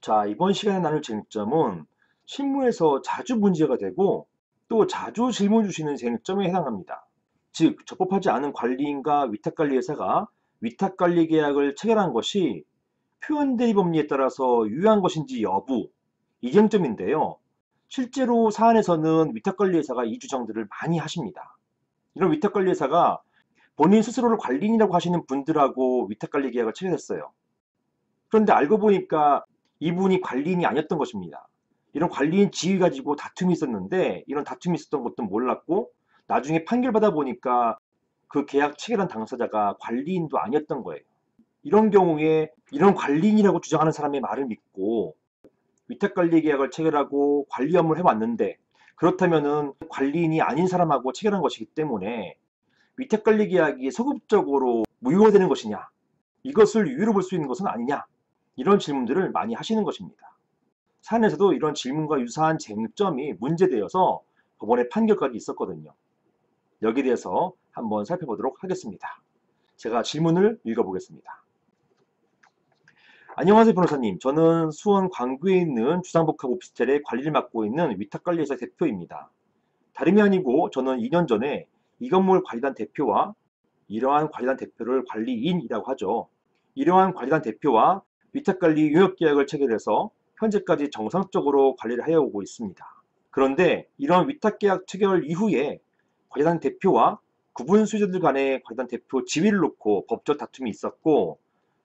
자, 이번 시간에 나눌 쟁점은 실무에서 자주 문제가 되고 또 자주 질문 주시는 쟁점에 해당합니다. 즉, 적법하지 않은 관리인과 위탁관리회사가 위탁관리 계약을 체결한 것이 표현대리 법리에 따라서 유효한 것인지 여부, 이 쟁점인데요. 실제로 사안에서는 위탁관리회사가 이 주장들을 많이 하십니다. 이런 위탁관리회사가 본인 스스로를 관리인이라고 하시는 분들하고 위탁관리 계약을 체결했어요. 그런데 알고 보니까 이분이 관리인이 아니었던 것입니다. 이런 관리인 지위 가지고 다툼이 있었는데 이런 다툼이 있었던 것도 몰랐고 나중에 판결받아 보니까 그 계약 체결한 당사자가 관리인도 아니었던 거예요. 이런 경우에 이런 관리인이라고 주장하는 사람의 말을 믿고 위탁관리 계약을 체결하고 관리 업무를 해왔는데 그렇다면은 관리인이 아닌 사람하고 체결한 것이기 때문에 위탁관리 계약이 소급적으로 무효화되는 것이냐, 이것을 유효로 볼 수 있는 것은 아니냐, 이런 질문들을 많이 하시는 것입니다. 사안에서도 이런 질문과 유사한 쟁점이 문제되어서 법원의 판결까지 있었거든요. 여기에 대해서 한번 살펴보도록 하겠습니다. 제가 질문을 읽어보겠습니다. 안녕하세요, 변호사님. 저는 수원 광구에 있는 주상복합 오피스텔의 관리를 맡고 있는 위탁관리회사 대표입니다. 다름이 아니고 저는 2년 전에 이 건물 관리단 대표와 이러한 관리단 대표를 관리인이라고 하죠. 이러한 관리단 대표와 위탁관리 용역계약을 체결해서 현재까지 정상적으로 관리를 해오고 있습니다. 그런데 이런 위탁계약 체결 이후에 관리단 대표와 구분 수주들 간의 관리단 대표 지위를 놓고 법적 다툼이 있었고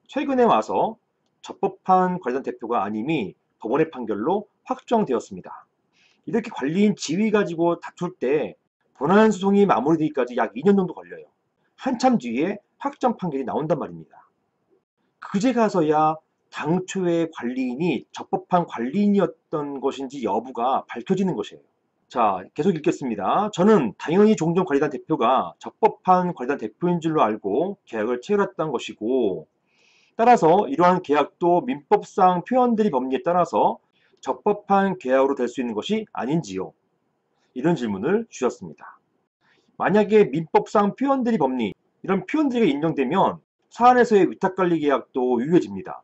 최근에 와서 적법한 관리단 대표가 아님이 법원의 판결로 확정되었습니다. 이렇게 관리인 지위 가지고 다툴 때 본안 소송이 마무리되기까지 약 2년 정도 걸려요. 한참 뒤에 확정 판결이 나온단 말입니다. 그제 가서야 당초의 관리인이 적법한 관리인이었던 것인지 여부가 밝혀지는 것이에요. 자, 계속 읽겠습니다. 저는 당연히 종전 관리단 대표가 적법한 관리단 대표인 줄로 알고 계약을 체결했던 것이고, 따라서 이러한 계약도 민법상 표현들이 법리에 따라서 적법한 계약으로 될 수 있는 것이 아닌지요? 이런 질문을 주셨습니다. 만약에 민법상 표현들이 법리, 이런 표현들이 인정되면 사안에서의 위탁관리 계약도 유효해집니다.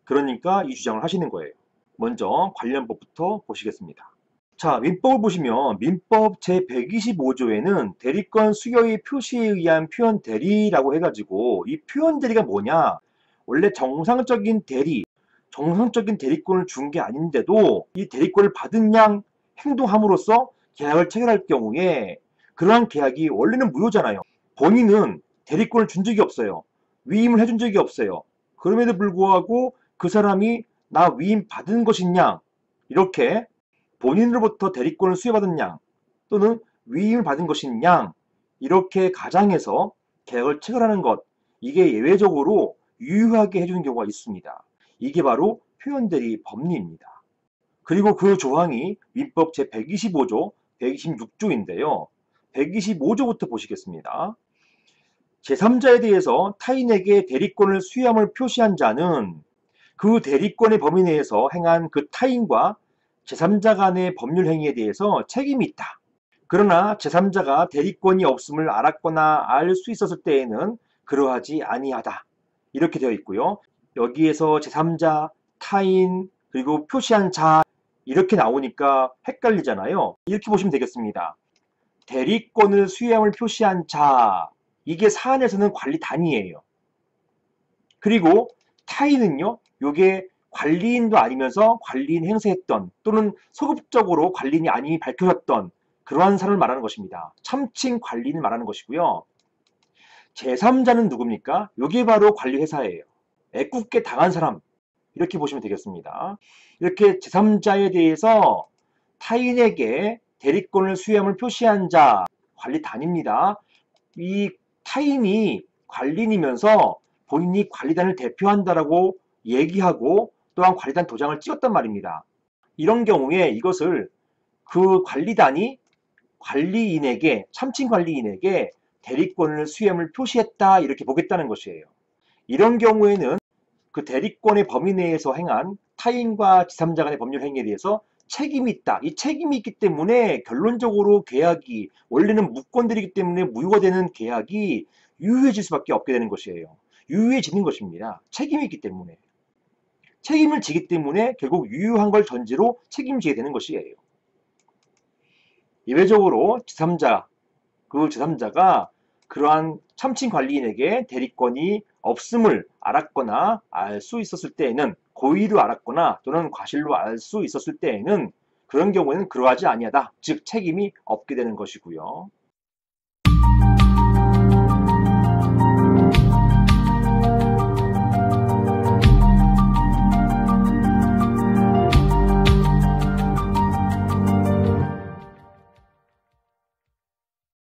그러니까 이 주장을 하시는 거예요. 먼저 관련법부터 보시겠습니다. 자, 민법을 보시면 민법 제125조에는 대리권 수여의 표시에 의한 표현 대리라고 해가지고 이 표현 대리가 뭐냐? 원래 정상적인 대리, 정상적인 대리권을 준 게 아닌데도 이 대리권을 받은 양 행동함으로써 계약을 체결할 경우에 그러한 계약이 원래는 무효잖아요. 본인은 대리권을 준 적이 없어요. 위임을 해준 적이 없어요. 그럼에도 불구하고 그 사람이 나 위임 받은 것이냐, 이렇게 본인으로부터 대리권을 수여받은 양 또는 위임을 받은 것인 양, 이렇게 가정해서 계약을 체결하는 것, 이게 예외적으로 유효하게 해주는 경우가 있습니다. 이게 바로 표현대리 법리입니다. 그리고 그 조항이 민법 제125조, 126조인데요. 125조부터 보시겠습니다. 제3자에 대해서 타인에게 대리권을 수여함을 표시한 자는 그 대리권의 범위 내에서 행한 그 타인과 제3자 간의 법률 행위에 대해서 책임이 있다. 그러나 제3자가 대리권이 없음을 알았거나 알 수 있었을 때에는 그러하지 아니하다. 이렇게 되어 있고요. 여기에서 제3자, 타인, 그리고 표시한 자 이렇게 나오니까 헷갈리잖아요. 이렇게 보시면 되겠습니다. 대리권을 수여함을 표시한 자, 이게 사안에서는 관리단이에요. 그리고 타인은요, 요게 관리인도 아니면서 관리인 행세했던 또는 소급적으로 관리인이 아님이 밝혀졌던 그러한 사람을 말하는 것입니다. 참칭 관리인을 말하는 것이고요. 제3자는 누굽니까? 요게 바로 관리회사예요. 애꿎게 당한 사람, 이렇게 보시면 되겠습니다. 이렇게 제3자에 대해서 타인에게 대리권을 수여함을 표시한 자, 관리단입니다. 이 타인이 관리인이면서 본인이 관리단을 대표한다라고 얘기하고 또한 관리단 도장을 찍었단 말입니다. 이런 경우에 이것을 그 관리단이 관리인에게, 참칭 관리인에게 대리권을 수여함을 표시했다, 이렇게 보겠다는 것이에요. 이런 경우에는 그 대리권의 범위 내에서 행한 타인과 제3자 간의 법률 행위에 대해서 책임이 있다. 이 책임이 있기 때문에 결론적으로 계약이, 원래는 무권들이기 때문에 무효가 되는 계약이 유효해질 수밖에 없게 되는 것이에요. 유효해지는 것입니다. 책임이 있기 때문에. 책임을 지기 때문에 결국 유효한 걸 전제로 책임지게 되는 것이에요. 예외적으로 그 제3자가 그러한 참친 관리인에게 대리권이 없음을 알았거나 알 수 있었을 때에는, 고의로 알았거나 또는 과실로 알 수 있었을 때에는 그런 경우에는 그러하지 아니하다, 즉 책임이 없게 되는 것이고요.